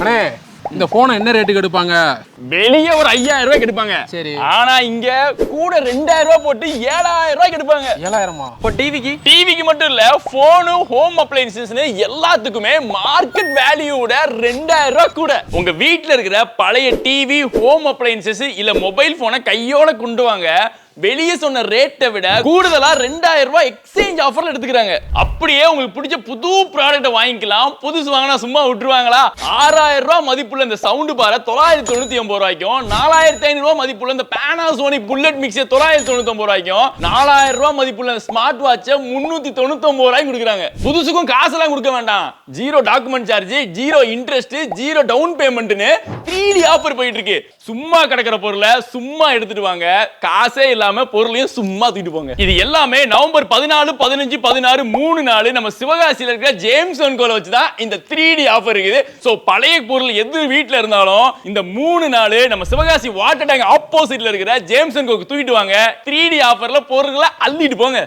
அண்ணே இந்த போனை என்ன ரேட்டுக்கு எடுப்பாங்க? வெளியே ஒரு 5000 ரூபாய்க்கு எடுப்பாங்க. சரி. ஆனா இங்க கூட 2000 ரூபாய் போட்டு 7000 ரூபாய்க்கு எடுப்பாங்க. 7000மா? இப்போ டிவிக்கு மட்டும் இல்ல, போனு, ஹோம் அப்ளையன்சஸ் எல்லாத்துக்குமே மார்க்கெட் வேல்யூவோட 2000 ரூபாய் கூட. உங்க வீட்ல இருக்கிற பழைய டிவி, ஹோம் அப்ளையன்சஸ் இல்ல மொபைல் போனை கையோட கொண்டு வாங்க. வெளியே சொன்ன ரேட்டை விட கூடுதலா 2000 ரூபாய் எக்ஸ்சேஞ்ச் ஆஃபர்ல எடுத்துக்கிறாங்க. அப்படியே உங்களுக்கு பிடிச்ச புது ப்ராடக்ட்டை வாங்கிக்கலாம். புதுசு வாங்கினா சும்மா விட்டுருவாங்களா? 6000 ரூபாய் மதிப்புள்ள இந்த சவுண்ட் பாரை 999 ரூபாய்க்கும், 4500 ரூபாய் மதிப்புள்ள இந்த Panasonic புல்லட் மிக்சர் 999 ரூபாய்க்கும், 4000 ரூபாய் மதிப்புள்ள இந்த ஸ்மார்ட் வாட்சை 399 ரூபாய்க்கு கொடுக்குறாங்க. புதுசுக்கும் காசெல்லாம் கொடுக்க வேண்டாம். Zero document charge, zero interest, zero down பேமெண்ட்னு 3D ஆஃபர் போயிட்டு இருக்கு. சும்மா கிடக்கிற பொருளை சும்மா எடுத்துட்டு வாங்க. காசே இல்லாம பொருளையும் சும்மா தூக்கிட்டு போங்க. இது எல்லாமே நவம்பர் 14, 15, 16 3 நாள் நம்ம சிவகாசியில இருக்கிற ஜேம்ஸ் அண்ட் கோல வச்சு தான் இந்த 3D ஆஃபர் இருக்குது. சோ பழைய பொருள் எது வீட்ல இருந்தாலும் இந்த 3 நாள் நம்ம சிவகாசி வாட்டர் டேங்க் ஆப்போசிட்ல இருக்கிற ஜேம்ஸ் அண்ட் கோக்கு தூக்கிட்டு வாங்க. 3D ஆஃபர்ல பொருட்களை அள்ளிட்டு போங்க.